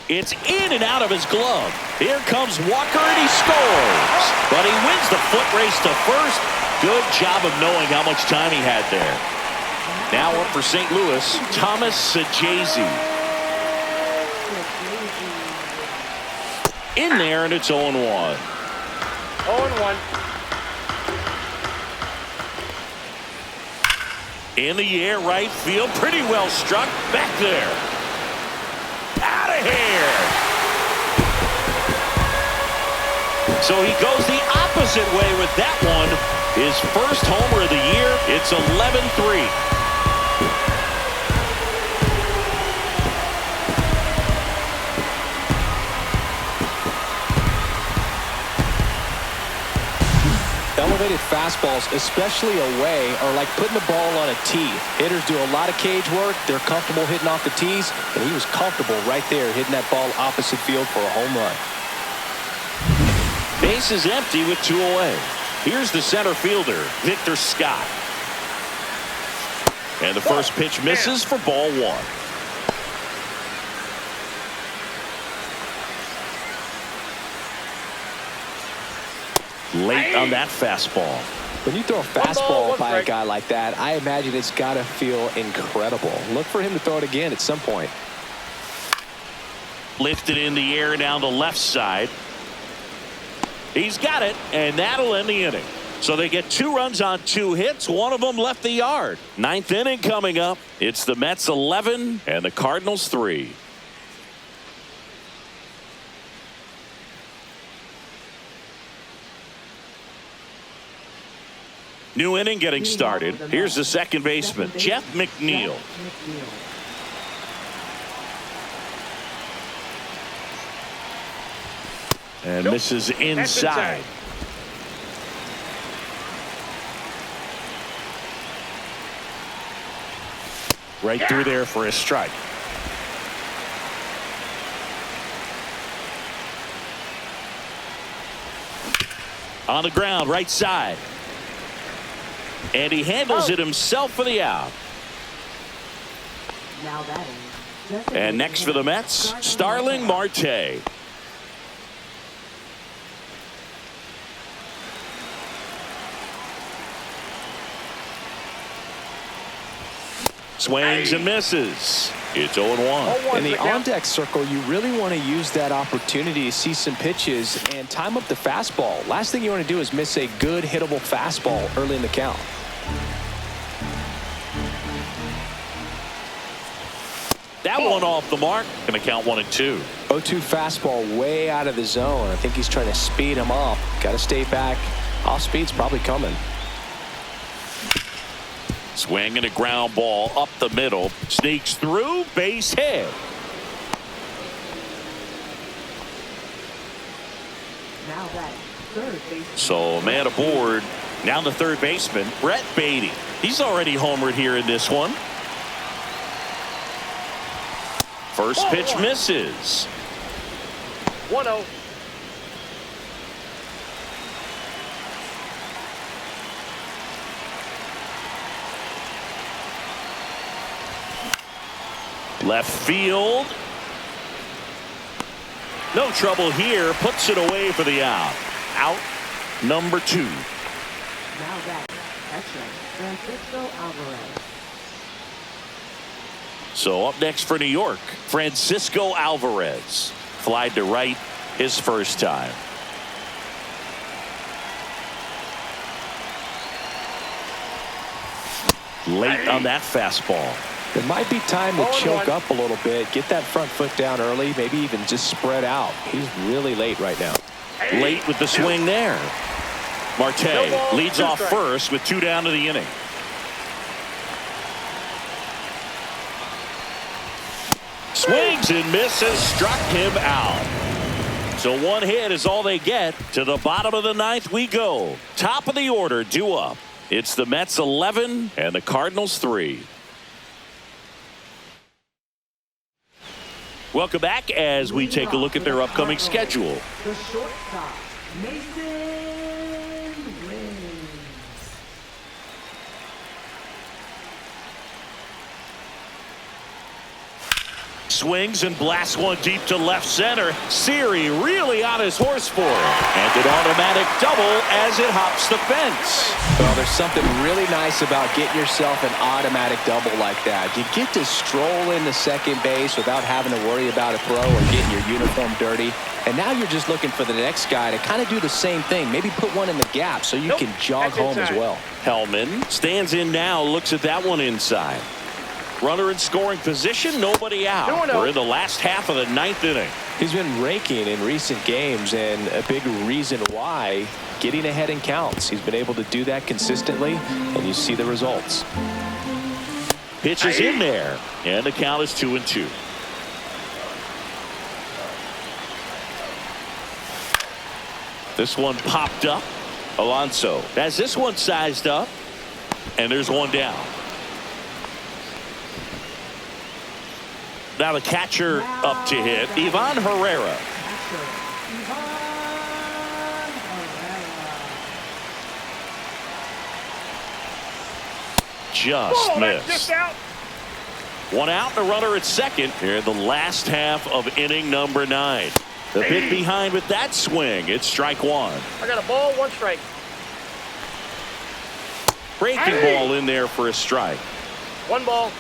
A: It's in and out of his glove. Here comes Walker, and he scores. But he wins the foot race to first. Good job of knowing how much time he had there. Now up for St. Louis, Thomas Sajazi. In there, and it's 0-1.
C: 0-1.
A: In the air, right field. Pretty well struck. Back there. Out of here. So he goes the opposite way with that one. His first homer of the year. It's 11-3.
B: Elevated fastballs, especially away, are like putting the ball on a tee. Hitters do a lot of cage work. They're comfortable hitting off the tees, and he was comfortable right there hitting that ball opposite field for a home run.
A: Base is empty with 2 away. Here's the center fielder, Victor Scott. And the first pitch misses for ball 1. Late on that fastball.
B: When you throw a fastball by a guy like that, I imagine it's got to feel incredible. Look for him to throw it again at some point.
A: Lifted in the air down the left side. He's got it, and that'll end the inning. So they get 2 runs on 2 hits. One of them left the yard. 9th inning coming up. It's the Mets 11 and the Cardinals 3. New inning getting started. Here's the second baseman, Jeff McNeil. And misses inside. Right through there for a strike. On the ground, right side. And he handles it himself for the out. And next for the Mets, Starling Marte. Swings and misses. It's 0-1.
B: In the on-deck circle, you really want to use that opportunity to see some pitches and time up the fastball. Last thing you want to do is miss a good hittable fastball early in the count.
A: That one off the mark. Going to count 1-2.
B: 0-2 fastball way out of the zone. I think he's trying to speed him up. Got to stay back. Off speed's probably coming.
A: Swing and a ground ball up the middle. Sneaks through, base hit.
D: Now that third base.
A: So a man aboard. Now the third baseman, Brett Beatty. He's already homered here in this one. First pitch misses.
C: 1-0.
A: Left field. No trouble here. Puts it away for the out. Out number 2.
D: Now that catcher, Francisco Alvarez.
A: So up next for New York, Francisco Alvarez. Flied to right his first time. Late on that fastball.
B: It might be time to choke up a little bit, get that front foot down early, maybe even just spread out. He's really late right now.
A: Late with the swing there. Marte leads off first with 2 down to the inning. Swings and misses, struck him out. So 1 hit is all they get. To the bottom of the 9th we go. Top of the order due up. It's the Mets 11 and the Cardinals 3. Welcome back as we take a look at their upcoming schedule.
D: The shortstop, Mason Wins.
A: swings and blasts one deep to left center. Siri really on his horse for it. And an automatic double as it hops the fence.
B: Well, there's something really nice about getting yourself an automatic double like that. You get to stroll into second base without having to worry about a throw or getting your uniform dirty. And now you're just looking for the next guy to kind of do the same thing. Maybe put one in the gap so you can jog home as well.
A: Hellman stands in now, looks at that one inside. Runner in scoring position, nobody out. We're in the last half of the ninth inning.
B: He's been raking in recent games, and a big reason why, getting ahead in counts. He's been able to do that consistently, and you see the results.
A: Pitch is in there, and the count is 2-2. This one popped up. Alonso has this one sized up, and there's one down. Now the catcher up to hit, Ivan Herrera. Just missed. One out, the runner at second here in the last half of inning number 9. The big behind with that swing. It's strike one.
C: I got a ball, 1 strike.
A: Breaking ball in there for a strike.
C: 1 ball,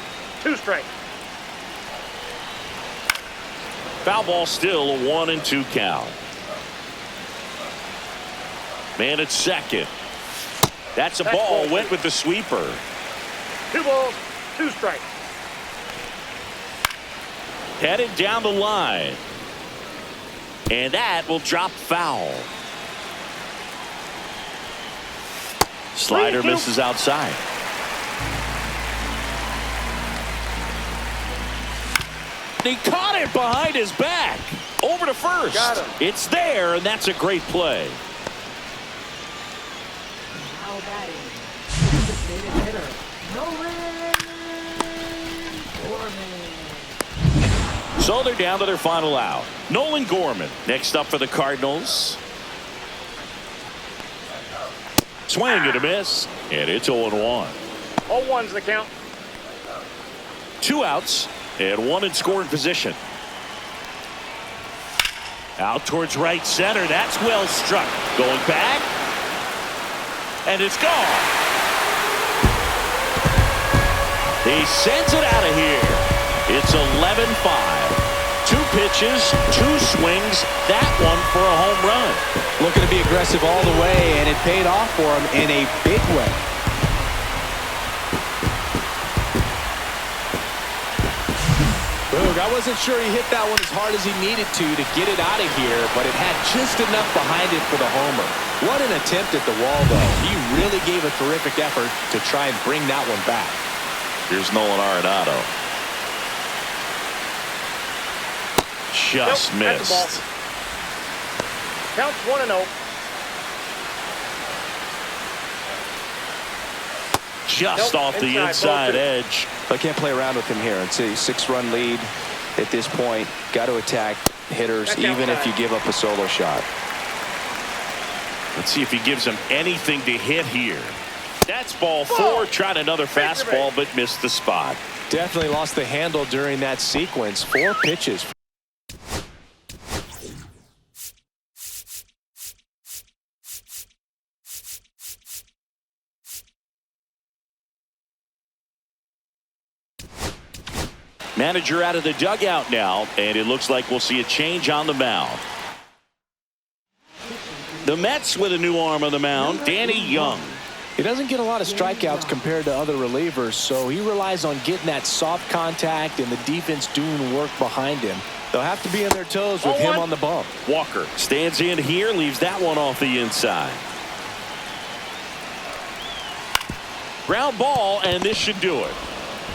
C: 2 strikes.
A: Foul ball still a 1-2 count. Man at second. That's a ball. Went with the sweeper.
C: 2 balls, 2 strikes.
A: Headed down the line. And that will drop foul. Slider misses outside. He caught it behind his back. Over to first.
C: Got him.
A: It's there, and that's a great play.
D: Now batting. Designated hitter. Gorman.
A: So they're down to their final out. Nolan Gorman next up for the Cardinals. Swing and a miss, and it's 0-1.
C: 0-1's the count.
A: 2 outs and 1 in scoring position. Out towards right center. That's well struck. Going back, and it's gone. He sends it out of here. It's 11-5. 2 pitches, 2 swings. That one for a home run.
B: Looking to be aggressive all the way, and it paid off for him in a big way. Boog, I wasn't sure he hit that one as hard as he needed to get it out of here, but it had just enough behind it for the homer. What an attempt at the wall, though. He really gave a terrific effort to try and bring that one back.
A: Here's Nolan Arenado. Just missed.
C: That's the ball. Counts 1-0.
A: Just off the inside edge.
B: I can't play around with him here. It's a 6-run lead at this point. Got to attack hitters even if you give up a solo shot.
A: Let's see if he gives him anything to hit here. That's ball 4. Tried another fastball but missed the spot.
B: Definitely lost the handle during that sequence. 4 pitches.
A: Manager out of the dugout now, and it looks like we'll see a change on the mound. The Mets with a new arm on the mound, Danny Young.
B: He doesn't get a lot of strikeouts compared to other relievers, so he relies on getting that soft contact and the defense doing work behind him. They'll have to be on their toes with him on the bump.
A: Walker stands in here, leaves that one off the inside. Ground ball, and this should do it.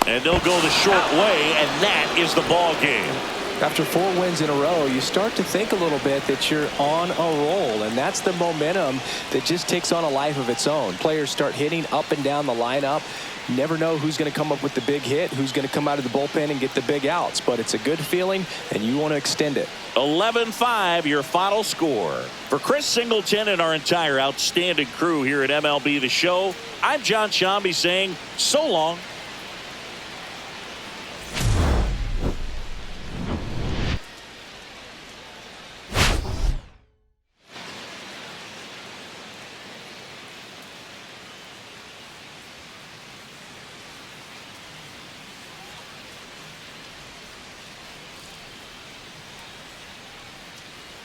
A: And they'll go the short way, and that is the ball game.
B: After 4 wins in a row, you start to think a little bit that you're on a roll, and that's the momentum that just takes on a life of its own. Players start hitting up and down the lineup. You never know who's going to come up with the big hit, who's going to come out of the bullpen and get the big outs, but it's a good feeling, and you want to extend it.
A: 11-5, your final score. For Chris Singleton and our entire outstanding crew here at MLB The Show, I'm John Shambi saying so long.